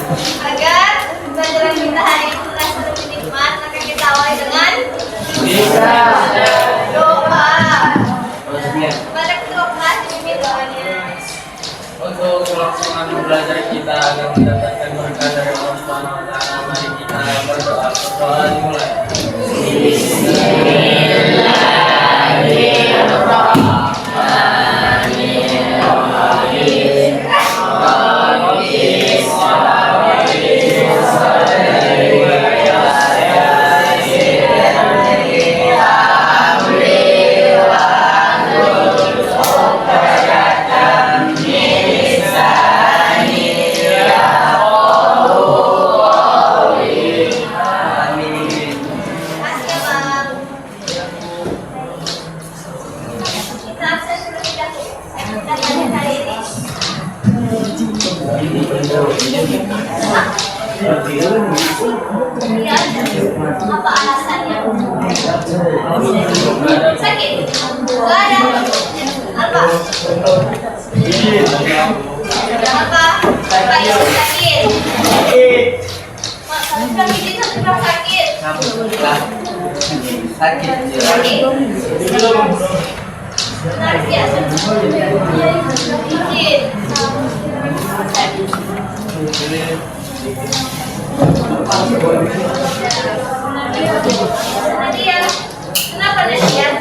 Agar pelajaran kita hari ini terasa lebih nikmat, maka kita awali dengan Bisa. doa. Kepada ketua kelas dipimpin doanya. Untuk pelaksanaan belajar kita agar mendapatkan berkah dari Allah Subhanahu wa taala, mari kita berdoa. Berdoa dimulai. Makasih ya, Bang. Kita absen terlebih dahulu. Kita tanya kali ini. Iya, apa alasannya? Sakit? Gak ada. Apa? Apa? Apa yang sakit? Mak, kamu bilang gigi satu bilang sakit. Sakit. Sakit? Benar ya? Gigit. Nadia, kenapa Nadia?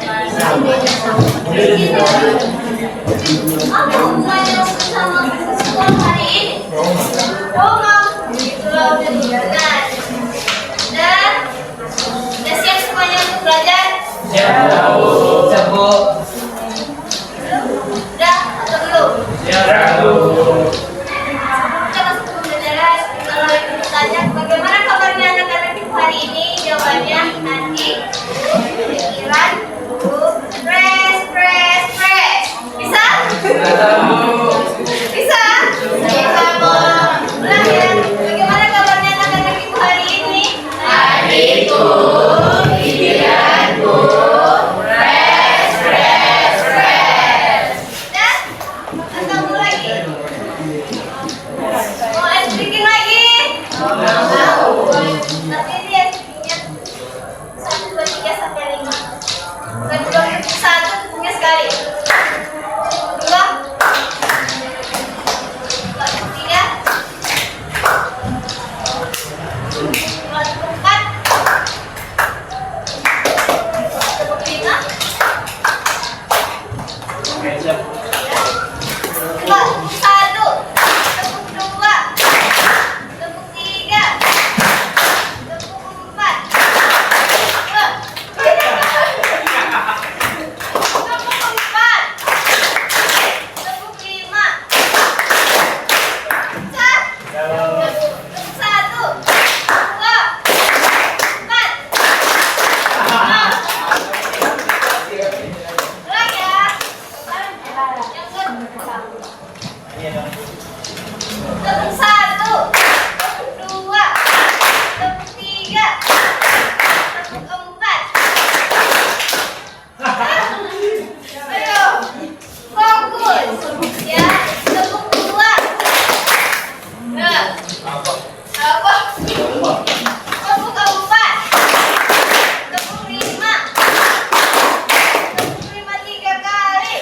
Apa hubungannya sama sekolah hari ini? Oh, Mam, itulah udah benar. Dan udah siap semuanya untuk belajar? Siap, Bu. Udah atau belum? Siap, Bu. Kita masuk ke pembelajaran. Kalau ibu bertanya bagaimana kabarnya anak-anak ibu hari ini, jawabannya nanti pikiran dulu. Fresh. Bisa? Bisa? Bisa, Bu. Ulang ya. Bagaimana kabarnya anak-anak ibu hari ini? Hariku, pikiranku, fresh. Dan kamu lagi? Mau ice breaking lagi? Mau. Tapi dia bikinnya 1, 2, 3 sampai 5. Belum 1 punya sekali. 2, 3, 4, 5. Oke, siap. Tepuk 1, tepuk 2, tepuk 3, tepuk 4, tepuk 5, tepuk 1, 2, 4, 5. Ulang ya. Yang tepuk 1, tepuk 2, tepuk 3, tepuk 4. Ayo, fokus. Ya, tepuk 2. Nah, apa? Tepuk 4. Tepuk 5. Tepuk 5 3 kali.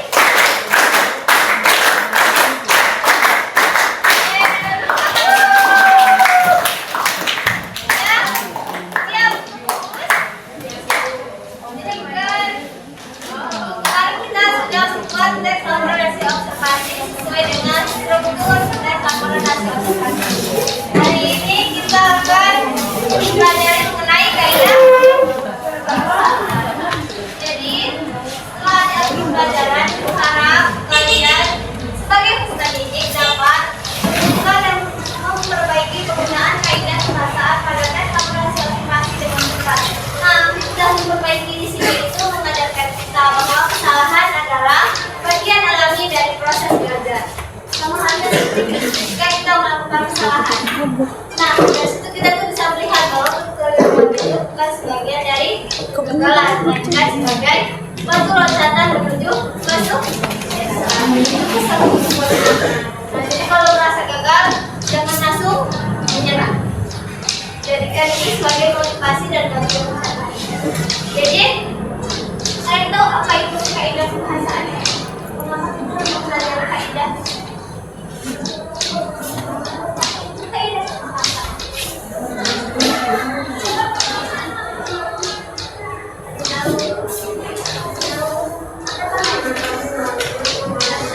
Hari ini kita akan belajar mengenai kaidah. Jadi setelah ada pembelajaran, harap kalian sebagai peserta didik dapat menemukan dan memperbaiki penggunaan kaidah bahasaan pada tes akomodasi observasi dengan cepat. Nah, sudah memperbaiki di sini itu mengajarkan kita bahwa kesalahan adalah bagian alami dari proses belajar. Sama halnya ketika kita melakukan kesalahan. Nah, dari situ kita tuh bisa melihat bahwa kegagalan itu bukan sebagian dari kegagalan, melainkan sebagai batu loncatan menuju masuk. Itu pesan untuk semua. Nah, jadi kalau merasa gagal, jangan langsung Jadi, kalian tahu apa itu kaidah bahasaan? Mengapa kita belajar kaidah? Kaidah bahasa.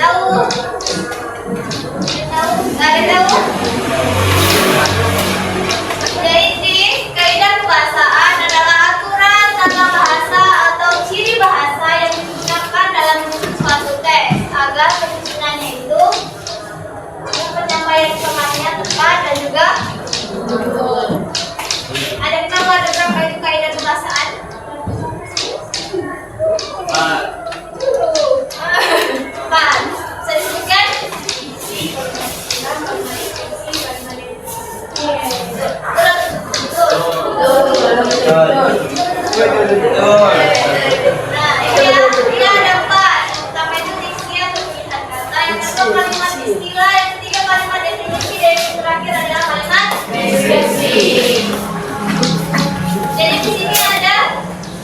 Tahu? Nggak ada tahu? Jadi, kaidah kebahasaan adalah aturan tata bahasa atau ciri bahasa yang digunakan dalam menyusun suatu teks agar penyusunannya itu penyampaian informasinya tepat dan juga betul. Ada tahu ada berapa itu kaidah kebahasaan? Empat. Bisa disebutkan? Nah, ini ada empat. Yang pertama itu diksi atau pilihan kata. Yang kedua kalimat istilah. Yang ketiga kalimat definisi. Dan yang terakhir adalah kalimat deskripsi. Jadi di sini ada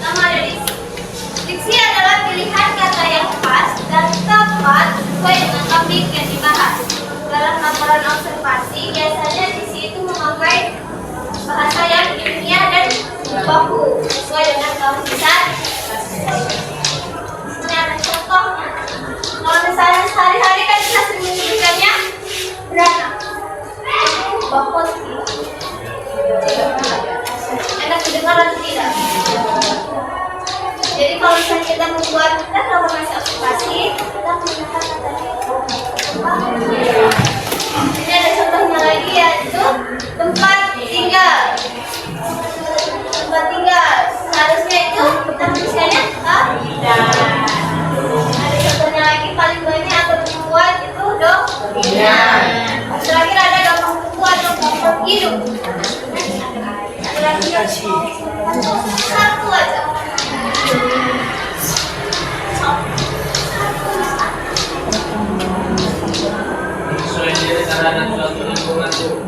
nama ada diksi. Diksi adalah pilihan kata yang pas dan tepat sesuai dengan topik yang dibahas. Dalam laporan observasi, biasanya diksi itu memakai bahasa yang ilmiah dan baku sesuai dengan keharusan. Ini ada contohnya. Kalau misalnya sehari-hari kan kita sering menyebutkannya beranak, baku, enak didengar atau tidak? Jadi kalau misalnya kita membuat laporan observasi, kita menggunakan katanya ini ada contohnya lagi yaitu tempat tinggal. Tempat tinggal seharusnya itu kita tuliskannya tidak. Ada contohnya lagi paling banyak atau membuat itu dominan. Terakhir ada gampang tumbuh atau gampang hidup. Ada lagi yang satu aja. Jadi terhadap suatu lingkungan tuh,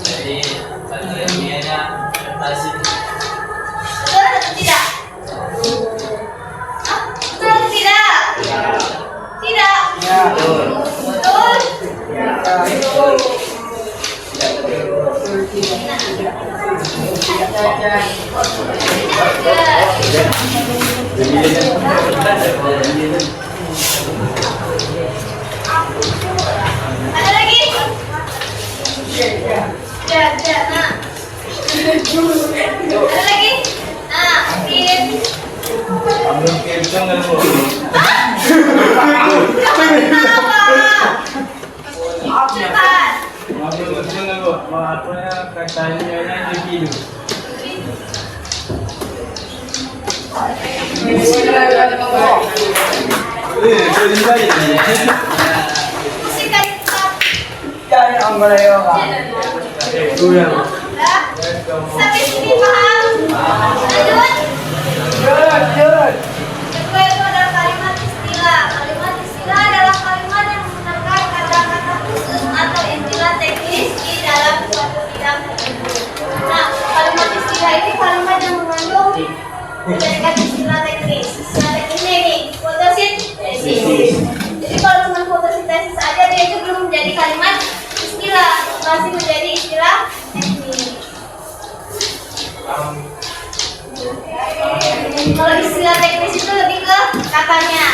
jadi bahasa ilmiahnya adaptasi. Betul atau tidak? Betul atau tidak? Tidak. Betul. Betul. Ada lagi? Nah. Ada lagi? Nah, mungkin. Ambil kencang kan bu? Cepat. Ambil kencang kan bu? Makanya katanya individu. Musikan cepat. Jangan ambil ayo kak. Sampai sini paham? Lanjut. Jalan. Kedua itu adalah kalimat istilah. Kalimat istilah adalah kalimat yang menggunakan kata-kata khusus atau istilah teknis di dalam suatu bidang tertentu. Nah, kalimat istilah ini kalimat yang mengandung menjadikan istilah teknis. Istilah teknisnya ini fotosintesis. Jadi kalau cuma fotosintesis aja dia itu belum menjadi kalimat istilah, masih menjadi istilah teknis. Kalau istilah teknis itu lebih ke katanya.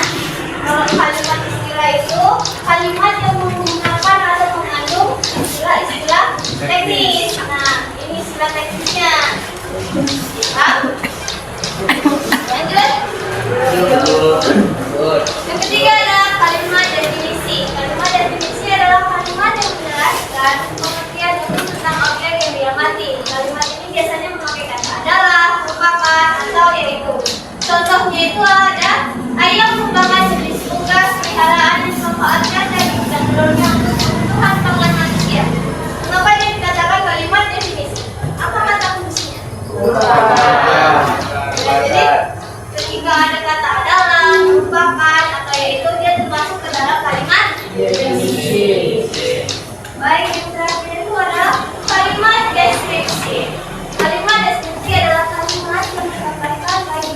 Kalau kalimat istilah itu kalimat yang menggunakan atau mengandung istilah-istilah teknis. Nah, ini istilah teknisnya. Paham? Lanjut. Yang ketiga adalah kalimat definisi. Kalimat definisi adalah kalimat yang menjelaskan pengertian umum tentang objek yang diamati. Kalimat ini biasanya memakai kata adalah, merupakan, atau yaitu. Contohnya itu ada ayam merupakan jenis unggas peliharaan yang memanfaatkan daging dan telurnya untuk kebutuhan pangan manusia. Mengapa ini dikatakan kalimat definisi? Apa kata kuncinya? Jadi ketika ada kata adalah, merupakan, atau yaitu dia termasuk ke dalam kalimat definisi. Baik, yang terakhir itu adalah kalimat deskripsi. Kalimat deskripsi adalah kalimat yang disampaikan baik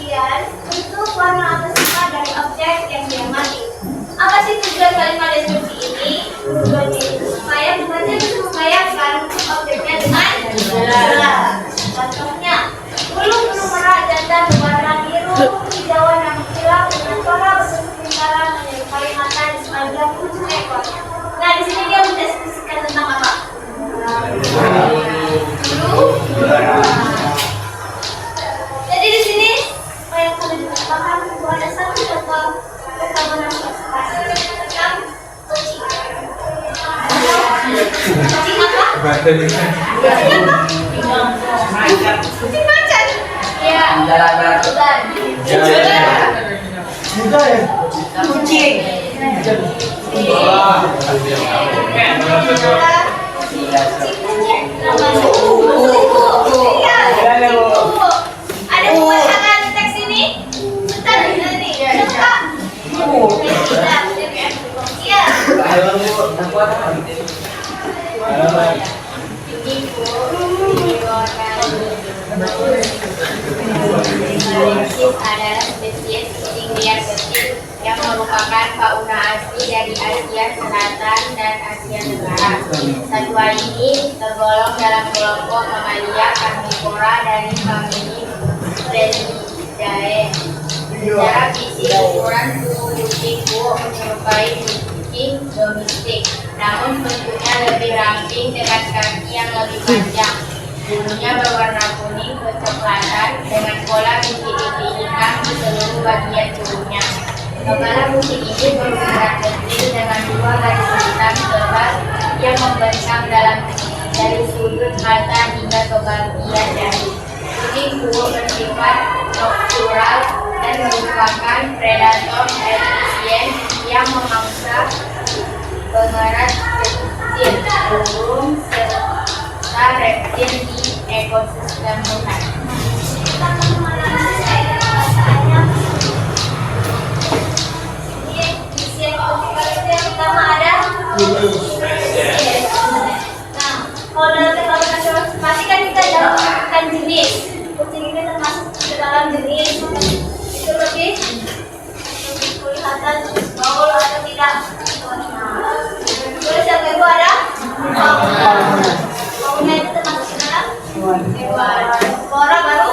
Contohnya, bulu-bulu merah jantan berwarna biru, hijauan yang mengkilap dengan suara berbentuk lingkaran menyerupai mata di sepanjang ujung ekor. Nah, di sini dia mendeskripsikan tentang apa? Bulu. Jadi di sini apa yang kalian paham bahwa ada satu contoh perkawinan tentang kucing. Kucing apa? Kucing macan. Ya. Kucing. Ada pemasangan teks ini? Bentar, ini. Coba. Iya. Adalah spesies kucing liar kecil yang merupakan fauna asli dari Asia Selatan dan Asia Tenggara. Satwa ini tergolong dalam kelompok mamalia karnivora dari famili Felidae. Secara fisik, ukuran tubuh kucing kuo menyerupai kucing domestik, namun bentuknya lebih ramping dengan kaki yang lebih panjang. Bulunya berwarna kuning kecoklatan dengan pola bintik-bintik hitam di seluruh bagian tubuhnya. Kepala kucing ini berukuran kecil dengan dua garis hitam tebal yang membentang dari sudut mata hingga ke bagian dahi. Kucing kuo bersifat nocturnal dan merupakan predator efisien yang memangsa pengerat kecil, burung, serta reptil di ekosistem hutan. Yang pertama ada. Nah, kalau dalam teknologi nasional pasti kan kita dalam jenis. Kucing ini termasuk ke dalam jenis. Itu lebih kelihatan gaul atau tidak. Terus yang kedua ada fauna itu termasuk ke dalam hewan. Flora baru.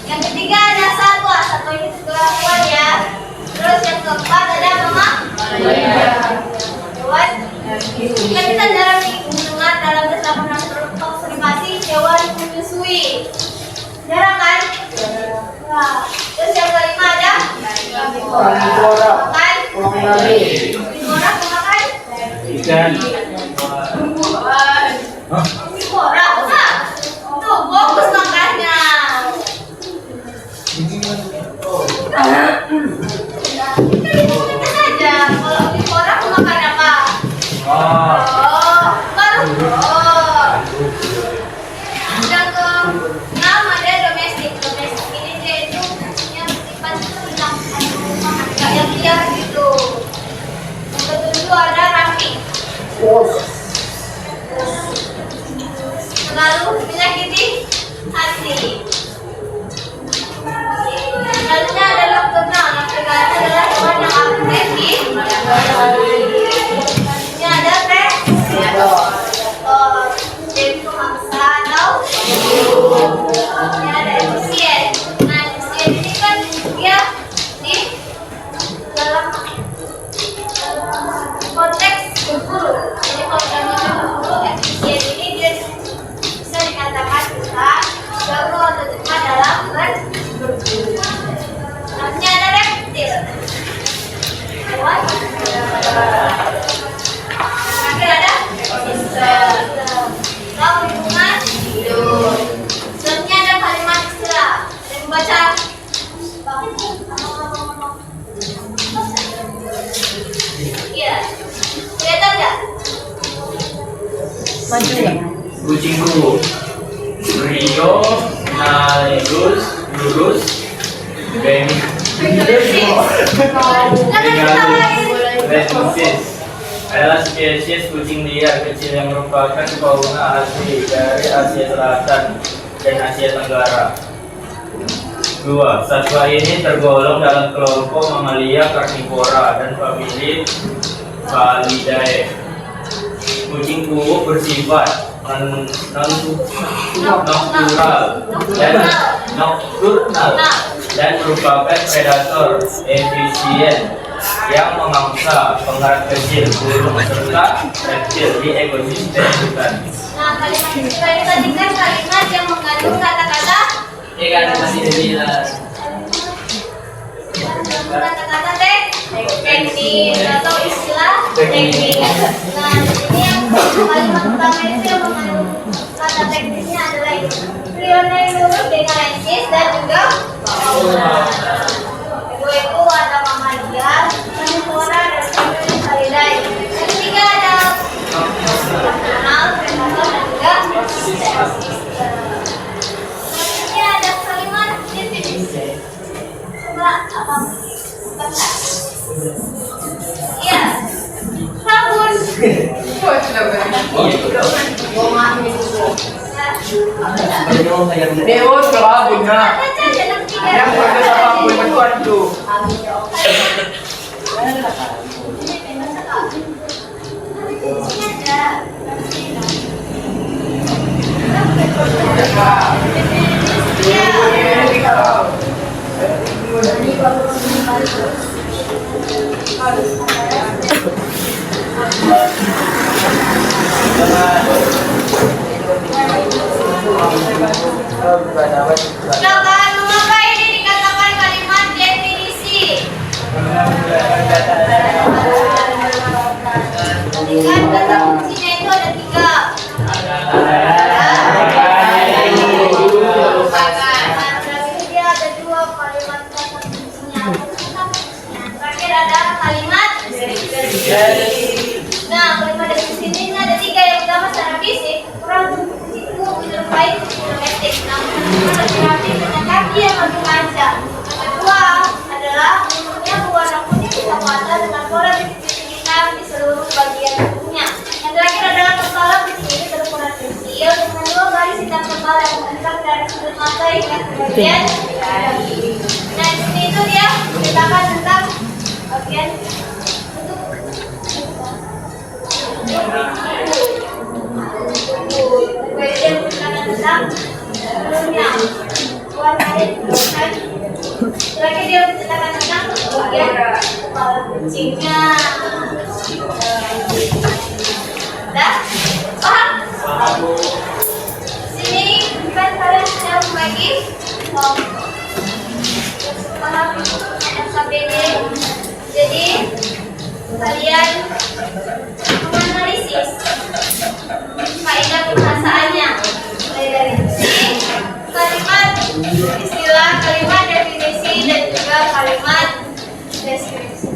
Yang ketiga ada satwa. Satwa ini juga hewan ya. Terus yang keempat ada mama. Hewan. Kan kita jarang mendengar dalam tentang observasi hewan menyusui. Jarang kan? Nah, terus yang kelima ada makan. Karnivora makan Ikan. karnivora apa? Tuh fokus makannya. Kita saja kalau karnivora makan apa? Oh. Baru. Yang ke-6 ada domestik. Domestik ini dia itu yang bersifat hilang yang liar gitu. Yang ke-7 ada ramping. Lalu menyakiti hati. Selanjutnya ada nocturnal. Nocturnal adalah hewan yang agresif. Selanjutnya ada jadi pemangsa atau ini ada efisien. Nah, efisien ini kan dia di dalam konteks berburu. Jadi kalau dalam berburu, efisien ini dia bisa dikatakan bisa jago atau cepat dalam berburu. Namanya ada reptil. Hewan. Terakhir ada laut lingkungan hidup. Selanjutnya ada kalimat istilah. Ada yang membaca. Iya. Kelihatan nggak? Kucingku Rio Nalus lurus Benny Lensis adalah spesies kucing liar kecil yang merupakan fauna asli dari Asia Selatan dan Asia Tenggara. 2. Satwa ini tergolong dalam kelompok mamalia karnivora dan famili Felidae. Kucingku bersifat nocturnal dan merupakan predator efisien yang memangsa pengerat kecil, burung serta reptil di ekosistem hutan. Nah, kalimat istilah ini tadi kan kalimat yang mengandung kata-kata kata-kata teknis atau istilah teknis. Nah, ini yang kalimat pertama itu yang mengandung kata teknisnya adalah Prioneurodengalensis dan juga fauna. Kedua itu ada mamalia, flora dan Salidae. Yang ketiga ada nocturnal, predator dan juga selanjutnya ada kalimat definisi. Coba apa? Iya, sabun. Dewa sabun na. Yang pada sabun betuan tu. Silakan mengapa ini dikatakan kalimat definisi? Kan kata kuncinya itu ada tiga. Dia ada dua kalimat kata kuncinya. Terakhir ada kalimat nah, kalimat definisi ini ada tiga. Yang pertama secara fisik, kurang kucingku menyerupai kucing domestik, namun berarti dengan kaki yang lebih panjang. Yang kedua adalah umumnya berwarna kuning hitam mata dengan pola titik-titik hitam di seluruh bagian tubuhnya. Yang terakhir adalah kepala kucing ini berukuran kecil dengan dua garis hitam tebal yang mengenang dari sudut mata hingga ke bagian dahi. Nah, di sini itu dia menceritakan tentang bagian kemudian berkata tentang sebelumnya warna dan lagi dia menceritakan tentang bagian kepala kucingnya. Dah? Paham? Sini kan kalian sudah membagi paham KBD. Jadi kalian menganalisis faedah pembahasannya mulai dari sini kalimat istilah, kalimat definisi dan juga kalimat deskripsi.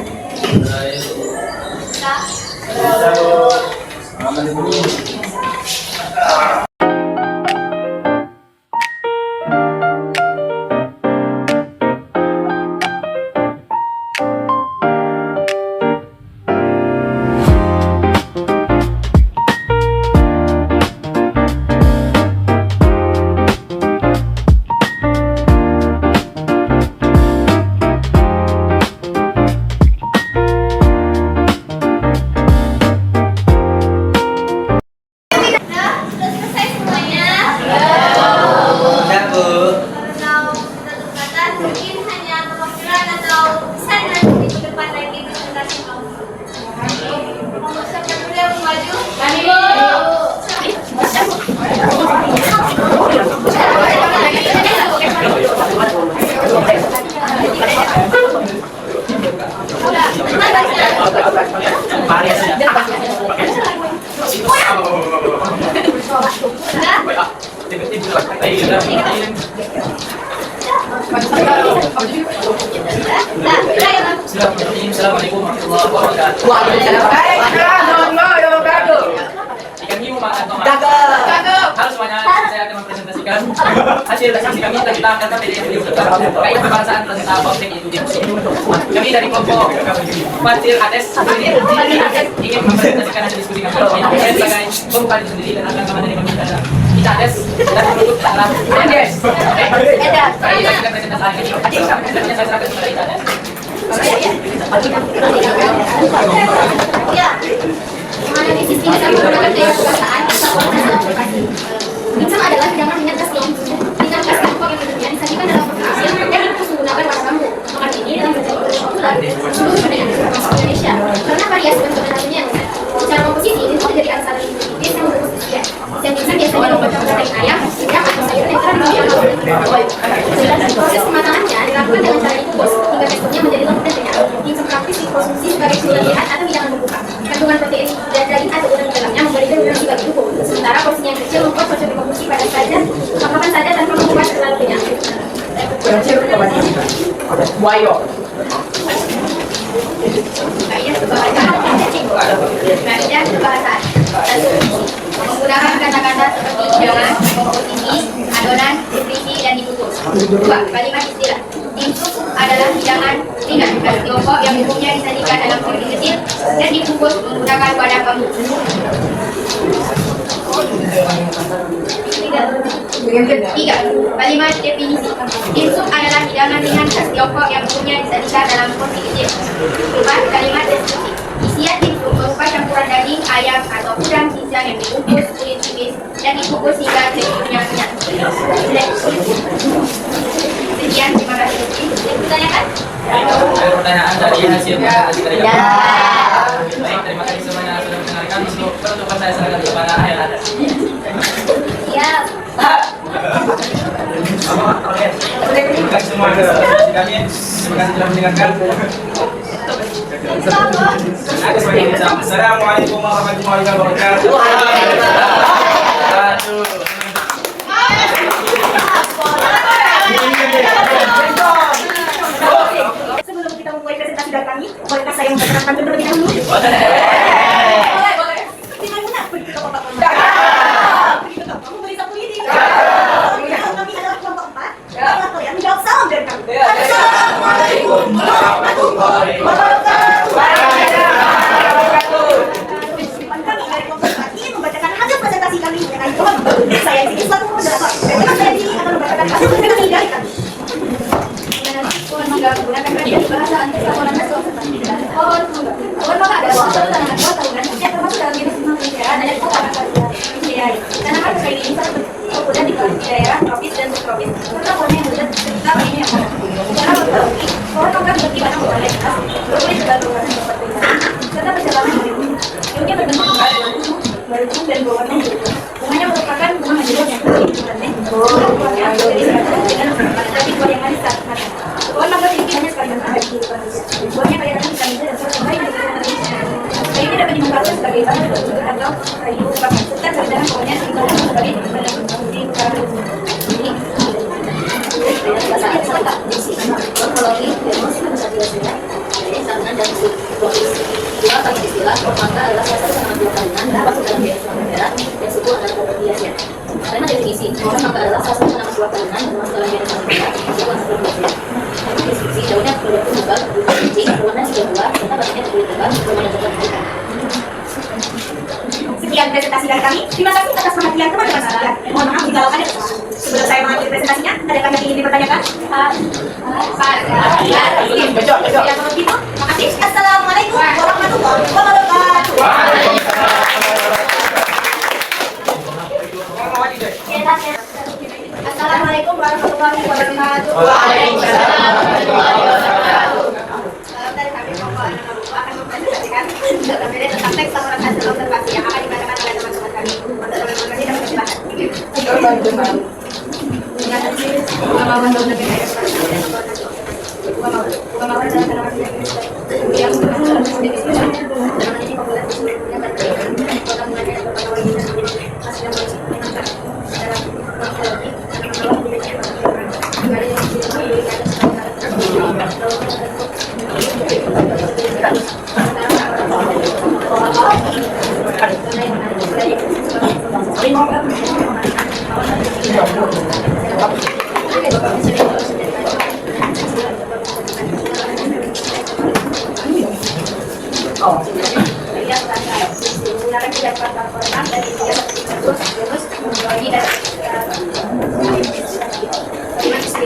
Assalamualaikum warahmatullahi wabarakatuh. Ikan hiu makan tomat. Halo semuanya, saya akan mempresentasikan hasil diskusi kami tentang data PDF kaidah pembahasan tentang objek intuisi. Kami dari kelompok Fatir Ades ingin mempresentasikan hasil diskusi kami. Saya sebagai pembuka diri sendiri dan akan menerima pembicara. Kita Ades dan menutup adalah Ades. Baik, kita presentasi ini. Saya serahkan kepada kita Ades. Ya, gimana di sini saya menggunakan Bayo. Kaidah kebahasaan. Menggunakan kata-kata seperti jangan, posisi, adonan, definisi, dan dikukus. 2. Kalimat istilah. Dimsum adalah hidangan ringan khas Tiongkok yang umumnya disajikan dalam porsi kecil dan dikukus menggunakan wadah bambu. 3. Kalimat definisi. Dimsum adalah hidangan ringan khas Tiongkok yang umumnya disajikan dalam porsi kecil. 4. Kalimat deskripsi. Isian dimsum berupa campuran daging, ayam, atau udang cincang yang dibungkus kulit tipis dan dikukus hingga teksturnya kenyal. Sekian, terima kasih. Ditanyakan? Ada pertanyaan dari hasil presentasi tadi. Ya. Baik, terima kasih semuanya sudah mendengarkan. Untuk penutupan saya serahkan kepada Ayla. Ya. Terima kasih semua atas partisipasi kami. Terima kasih telah mendengarkan. Assalamualaikum warahmatullahi wabarakatuh. Sebelum kita memulai presentasi dari kami, bolehkah saya membacakan pantun terlebih dahulu? Boleh. Boleh. Dengan benar, pergi ke kotak kotak. Pergi ke kotak, kamu beri satu ini. Kalau kami adalah kelompok 4, maka kalian menjawab salam dari kami. Assalamualaikum warahmatullahi wabarakatuh. Depan kami dari kelompok 4 ingin membacakan hasil presentasi kami mengenai kelompok. Saya di sini selaku moderator. Dan saya di sini akan membacakan hasil presentasi dari kami. Menggunakan bahasa antarsakonan nasional ada waktu tanah dua tahunan yang termasuk dalam jenis pembicaraan ada kota tanaman sekali ini kemudian di daerah tropis dan subtropis serta pohon yang berada sekitar ini yang cara berbiologi pohon tongkat berkibat berwarna hitam berkulit tebal berwarna seperti serta perjalanan daunnya berbentuk berujung dan berwarna hijau. Bunganya merupakan bunga menjelur yang tinggi dan buahnya menjadi satu dengan tapi buah yang manis saat matang. Pohon mangga tinggi hanya sekali ada di Indonesia. Buahnya kaya akan vitamin dan serat terbaik dari Indonesia. Kayu dapat dimanfaatkan sebagai bahan untuk atau kayu bakar serta keindahan pohonnya digunakan sebagai bahan untuk digunakan. Bahasa lengkap diisi morfologi, demos, kesatiasinya, salinan dan psikologi. Dua kali istilah, mangga adalah salah satu sama dua kalian termasuk dalam jenis warna merah dan suku adalah properti Asia. Karena definisi, mangga adalah salah satu nama dua kalian termasuk dalam jenis warna merah dan suku adalah properti Asia. Deskripsi daunnya berbentuk tebal, berbentuk kecil, berwarna hijau tua, serta batangnya berkulit tebal, berwarna coklat hitam. Sekian presentasi dari kami. Terima kasih atas perhatian teman-teman sekalian. Mohon maaf jika ada kesalahan. Sebelum saya mengakhiri presentasinya, adakah yang ingin dipertanyakan? Ya, kalau gitu, makasih. Assalamualaikum warahmatullahi wabarakatuh. Assalamualaikum warahmatullahi wabarakatuh. Waalaikumsalam warahmatullahi wabarakatuh. Salam dari kami kelompok anak buku akan mempresentasikan materi tentang teks laporan hasil observasi yang akan dibacakan oleh teman-teman kami. Untuk teman-teman ini dapat dibahas.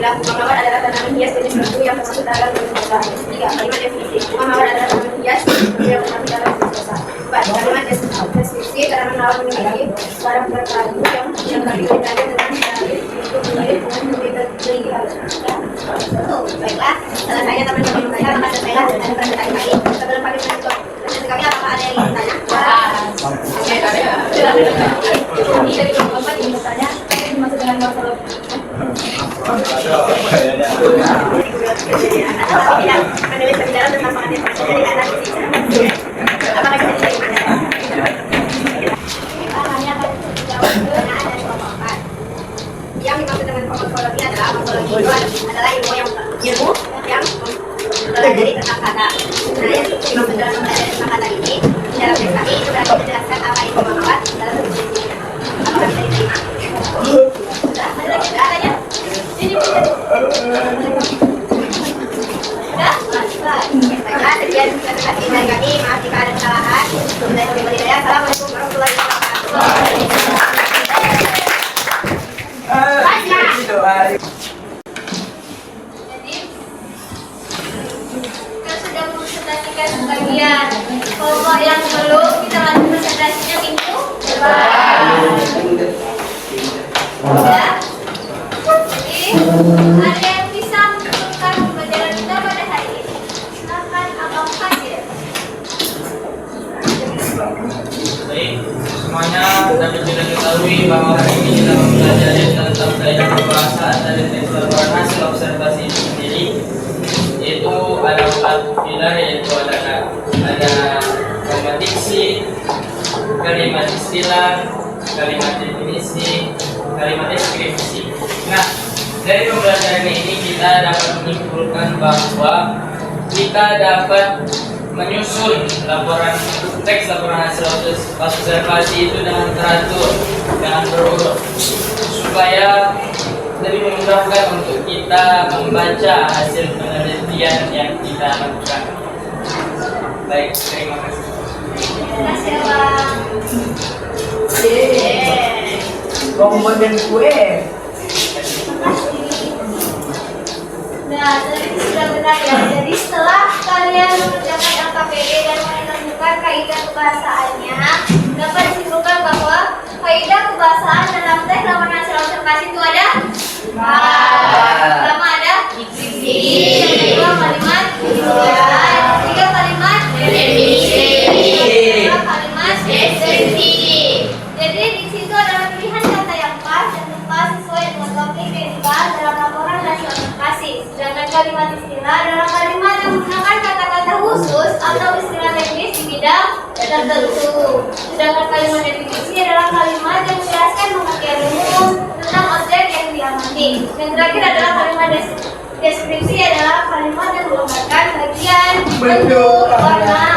Bunga mawar adalah tanaman hias jenis bambu yang termasuk dalam jenis biasa. 3. Kalimat definisi. Bunga mawar adalah tanaman hias yang termasuk dalam jenis biasa. 4. Kalimat deskripsi. Tanaman mawar memiliki barang berkadu yang terdiri dari untuk menjadi bunga lebih halus. Baiklah, selesainya teman-teman saya maka selesailah dengan presentasi kami. Sebelum kami menutup presentasi kami, apakah ada yang ingin bertanya? Kami dari kelompok 4 ingin bertanya, dimaksud dengan morfologi. Atau tidak menulis berbicara tentang pengertian maksud dari analisis. Apakah bisa diterima? Kami akan menjawab pertanyaan dari kelompok 4. Yang dimaksud dengan morfologi adalah morfologi itu adalah ilmu yang Baik, semuanya dapat kita ketahui bahwa hari ini kita mempelajari tentang kaidah kebahasaan dari teks laporan hasil observasi itu sendiri, yaitu ada 4 pilar, yaitu ada kalimat diksi, kalimat istilah, kalimat definisi, kalimat deskripsi. Nah, dari pembelajaran ini kita dapat menyimpulkan bahwa kita dapat menyusun teks laporan hasil observasi itu dengan teratur, dengan berurut, supaya lebih memudahkan untuk kita membaca hasil penelitian yang kita lakukan. Baik, terima kasih. Terima kasih, Bang. Kau mau jadi kue? Nah, tadi sudah benar ya. Jadi setelah kalian mengerjakan LKPD dan menemukan kaidah kebahasaannya, dapat disimpulkan bahwa kaidah kebahasaan dalam teks laporan hasil observasi itu ada pertama ada diksi, yang kedua kalimat istilah, yang ketiga kalimat definisi, yang kedua kalimat deskripsi. Jadi diksi itu adalah pilihan kata yang pas dan tepat sesuai dengan topik yang dibahas dalam laporan hasil observasi. Sedangkan kalimat istilah adalah kalimat yang menggunakan kata-kata khusus atau istilah teknis di bidang tertentu. Sedangkan kalimat definisi adalah kalimat yang menjelaskan pengertian umum tentang objek yang diamati. Dan terakhir adalah kalimat deskripsi adalah kalimat yang menggambarkan bagian, bentuk, warna,